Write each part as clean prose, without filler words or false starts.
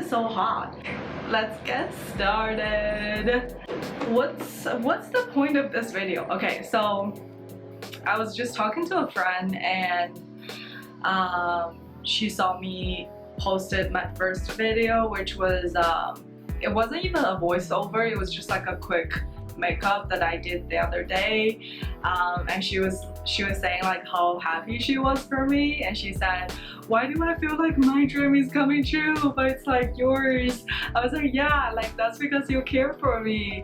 so hot. Let's get started. What's the point of this video? Okay, so I was just talking to a friend and she saw me posted my first video, which was it wasn't even a voiceover, it was just like a quick makeup that I did the other day, and she was saying like how happy she was for me, and she said, why do I feel like my dream is coming true but it's like yours? I was like, yeah, like that's because you care for me.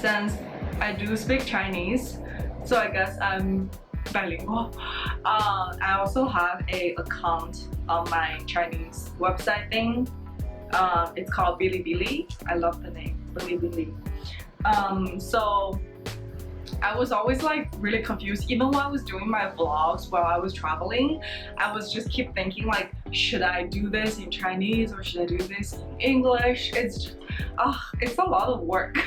Since I do speak Chinese, so I guess I'm bilingual. I also have a account on my Chinese website thing. It's called Bilibili. I love the name, Bilibili. So I was always like really confused, even when I was doing my vlogs while I was traveling. I was just keep thinking like, should I do this in Chinese or should I do this in English? It's just, it's a lot of work.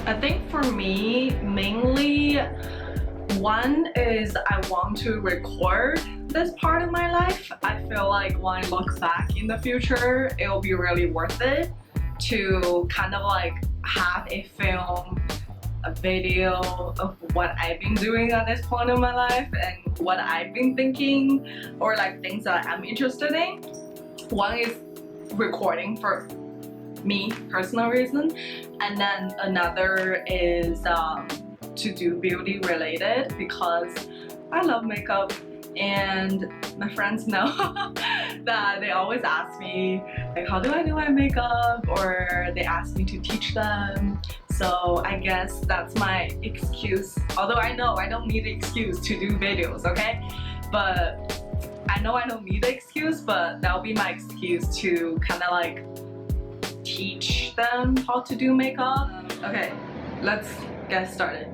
I think for me, mainly one is I want to record this part of my life. I feel like when I look back in the future, it will be really worth it to kind of like have a film, a video of what I've been doing at this point in my life and what I've been thinking, or like things that I'm interested in. One is recording for me, personal reason, and then another is to do beauty related because I love makeup, and my friends know that they always ask me like, how do I do my makeup, or they ask me to teach them. So I guess that's my excuse, although I know I don't need an excuse to do videos, okay? But I know I don't need the excuse, but that'll be my excuse to kind of like teach them how to do makeup. Okay, let's get started.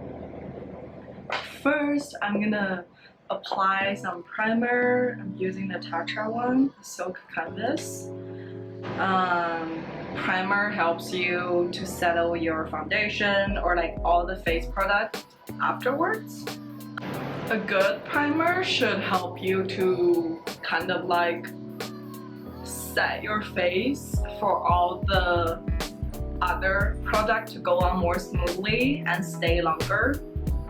First, I'm gonna apply some primer. I'm using the Tatcha one, Silk Canvas. Primer helps you to settle your foundation or like all the face products afterwards. A good primer should help you to kind of like set your face for all the other products to go on more smoothly and stay longer,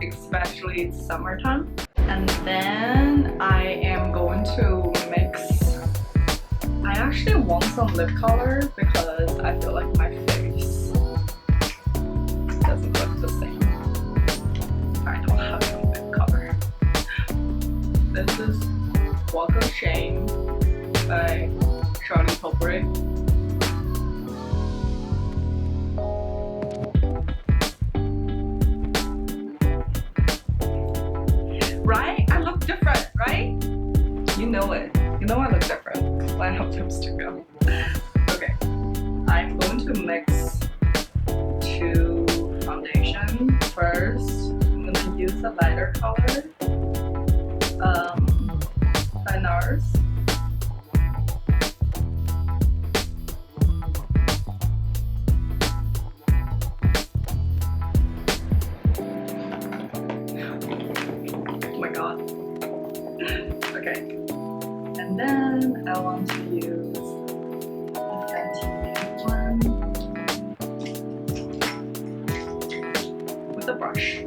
especially in summertime. And then I am going to mix. I actually want some lip color because I feel like my face doesn't look the same. I don't have some lip color. This is Walk of Shame by Charlie Tilbury. Right? I look different, right? You know it. You know I look different when I have lipstick on. Okay. I'm going to mix two foundation first. I'm gonna use a lighter color. By NARS. Okay, and then I want to use a Fenty one with a brush.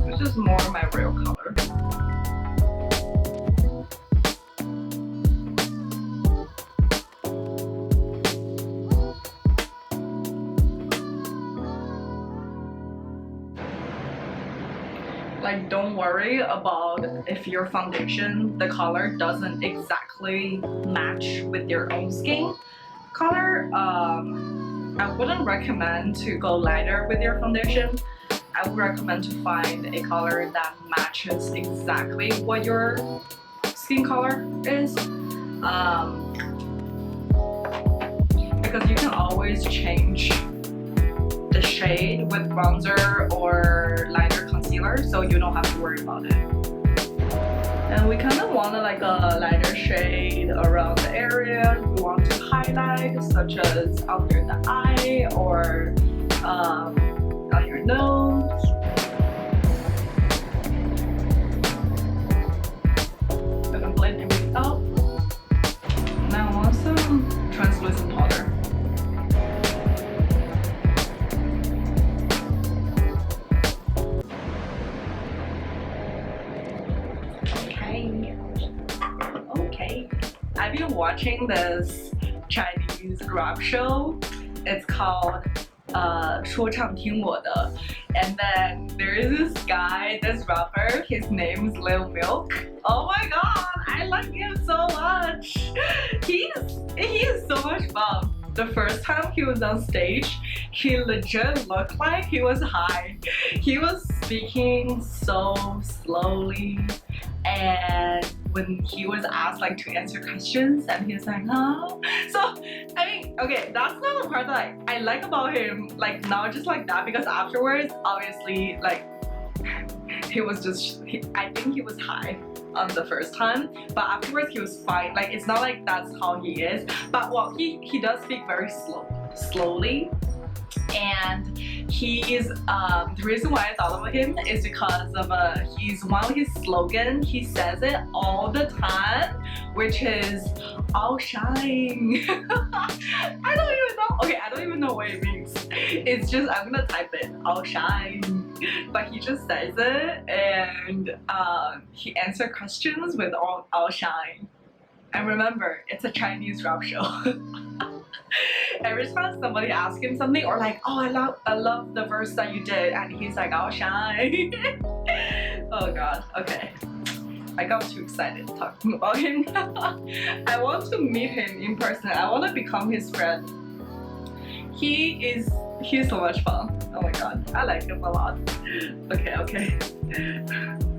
This is more my real color. Like, don't worry about if your foundation, the color doesn't exactly match with your own skin color. I wouldn't recommend to go lighter with your foundation. I would recommend to find a color that matches exactly what your skin color is. Because you can always change the shade with bronzer or lighter concealer, so you don't have to worry about it. And we kind of want like a lighter shade around the area we want to highlight, such as under the eye or on your nose. watching this Chinese rap show. It's called说唱听我的, and then there is this guy, this rapper, his name is Lil Milk. Oh my god, I like him so much. He is so much fun. The first time he was on stage, he legit looked like he was high. He was speaking so slowly, and when he was asked like to answer questions, and he was like, "Huh?" So I mean, okay, that's not the part that I like about him. Like not just like that, because afterwards, obviously, like he was just. I think he was high on the first time, but afterwards he was fine. Like it's not like that's how he is, but well, he does speak very slowly. And he's the reason why I thought of him is because of he's one of his slogan. He says it all the time, which is "I'll shine." I don't even know. Okay, I don't even know what it means. It's just I'm gonna type it. "I'll shine," but he just says it, and he answers questions with "I'll shine." And remember, it's a Chinese rap show. Every time somebody asks him something, or like, "Oh, I love the verse that you did," and he's like, "I'll shine." Oh god, okay. I got too excited talking about him. I want to meet him in person. I want to become his friend. He's so much fun. Oh my god, I like him a lot. Okay.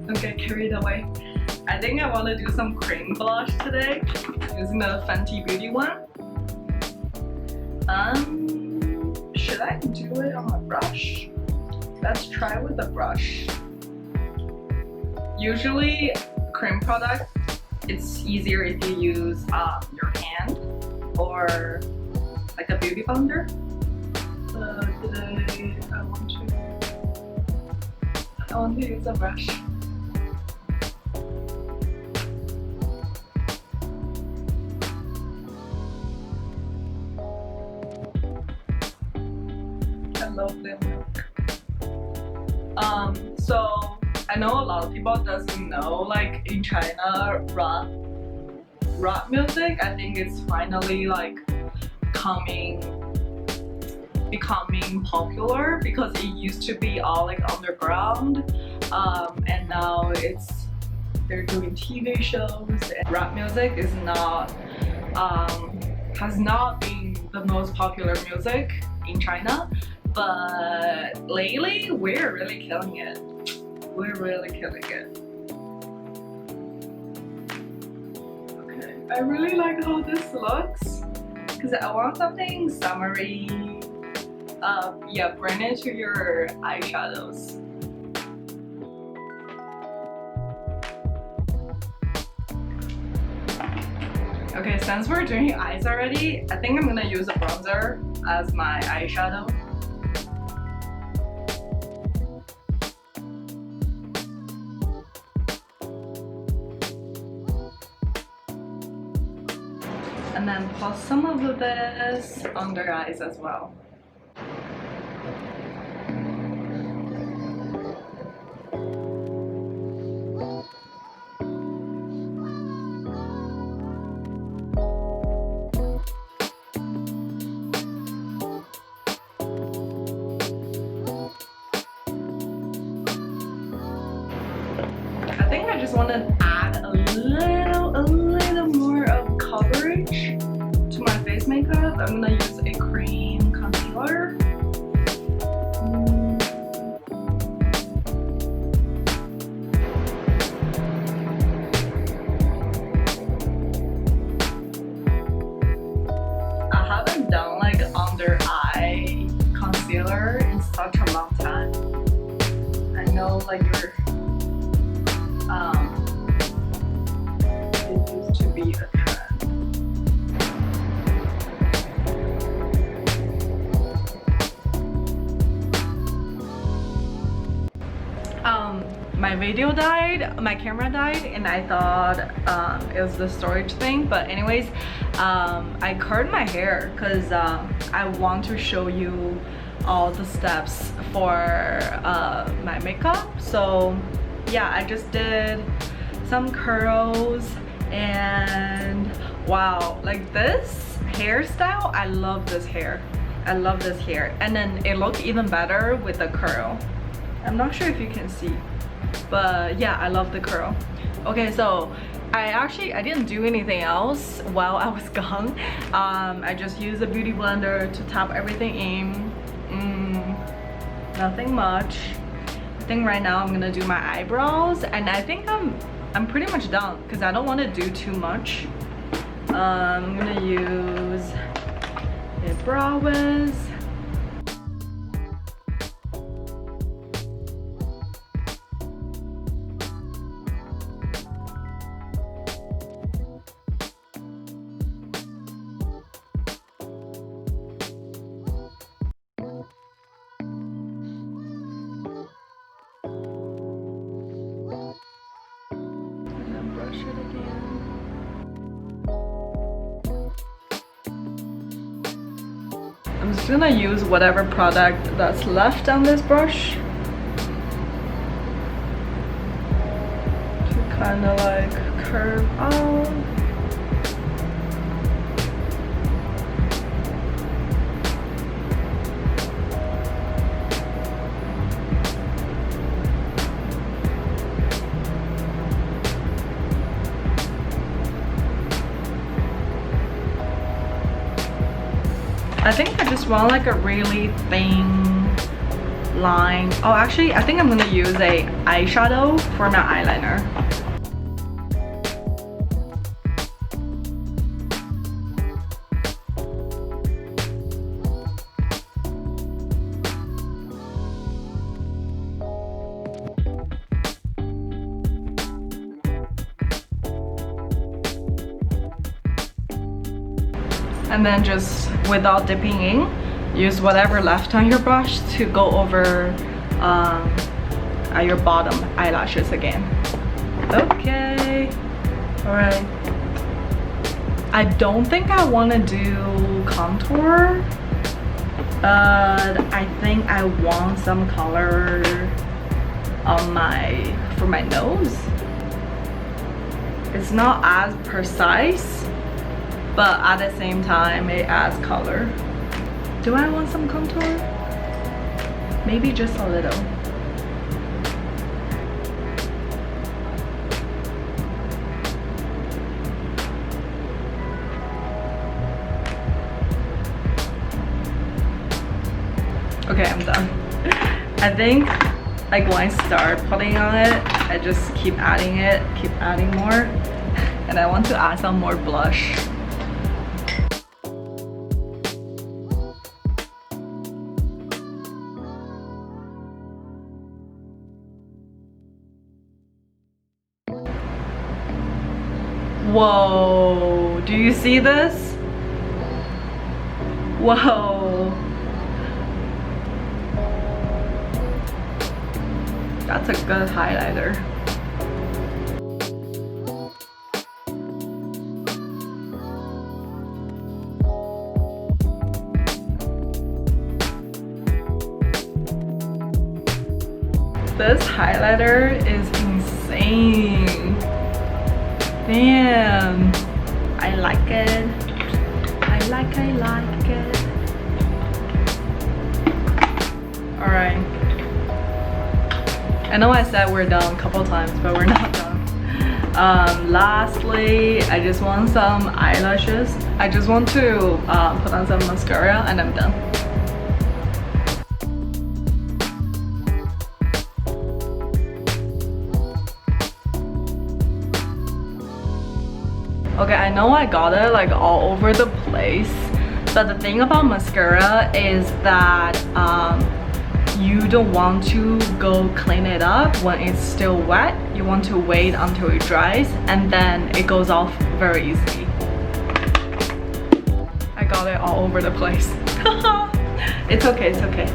Don't get carried away. I think I want to do some cream blush today using the Fenty Beauty one. Should I do it on a brush? Let's try with a brush. Usually, cream product, it's easier if you use your hand or like a beauty blender. Today I want to use a brush. Love Lil Milk. So I know a lot of people doesn't know, like in China, rap music, I think it's finally like becoming popular, because it used to be all like underground, and now they're doing TV shows. And rap music is not has not been the most popular music in China. But lately, we're really killing it. We're really killing it. Okay, I really like how this looks, because I want something summery. Yeah, bring it to your eyeshadows. Okay, since we're doing eyes already, I think I'm gonna use a bronzer as my eyeshadow. And then put some of this under eyes as well. I think I just want to add a little more of coverage to my face makeup. I'm gonna use a cream concealer. I haven't done like under eye concealer in such a long time. I know like it used to be a trend. My video died, my camera died, and I thought it was the storage thing, but anyways, I curled my hair because I want to show you all the steps for my makeup. So yeah, I just did some curls, and Wow, like this hairstyle, I love this hair. I love this hair. And then it looks even better with the curl. I'm not sure if you can see, but yeah, I love the curl. Okay, so I didn't do anything else while I was gone. I just used a beauty blender to tap everything in. Nothing much. I think right now I'm gonna do my eyebrows, and I think I'm pretty much done because I don't want to do too much. I'm gonna use a brow wiz. Brush it again. I'm just gonna use whatever product that's left on this brush to kind of like curve out. I think I just want like a really thin line. Oh, actually, I think I'm gonna use a eyeshadow for my eyeliner. And then just without dipping in, use whatever left on your brush to go over your bottom eyelashes again. Okay, all right. I don't think I want to do contour, but I think I want some color on for my nose. It's not as precise, but at the same time it adds color. Do I want some contour? Maybe just a little. Okay, I'm done. I think like when I start putting on it, I just keep adding more. And I want to add some more blush. Whoa, do you see this? Whoa. That's a good highlighter. This highlighter is insane. Damn, I like it. I like it. All right. I know I said we're done a couple times, but we're not done. Lastly, I just want some eyelashes. I just want to put on some mascara and I'm done. Okay, I know I got it like all over the place, but the thing about mascara is that you don't want to go clean it up when it's still wet. You want to wait until it dries and then it goes off very easily. I got it all over the place. It's okay, it's okay.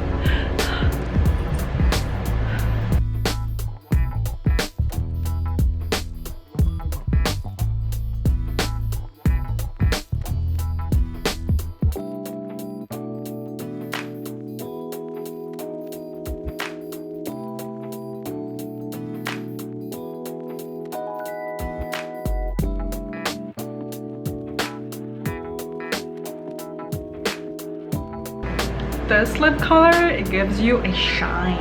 this lip color, it gives you a shine.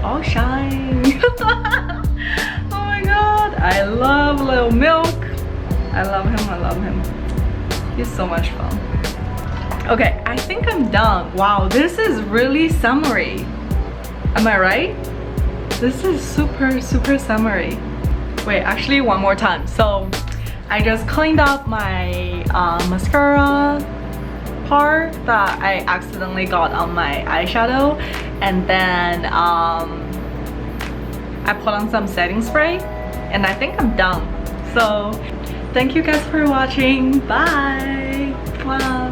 Oh, shine. Oh my god, I love Little Milk. I love him, I love him. He's so much fun. Okay, I think I'm done. Wow, this is really summery. Am I right? This is super summery. Wait, actually one more time. So I just cleaned up my mascara part that I accidentally got on my eyeshadow, and then I put on some setting spray, and I think I'm done. So thank you guys for watching. Bye. Wow.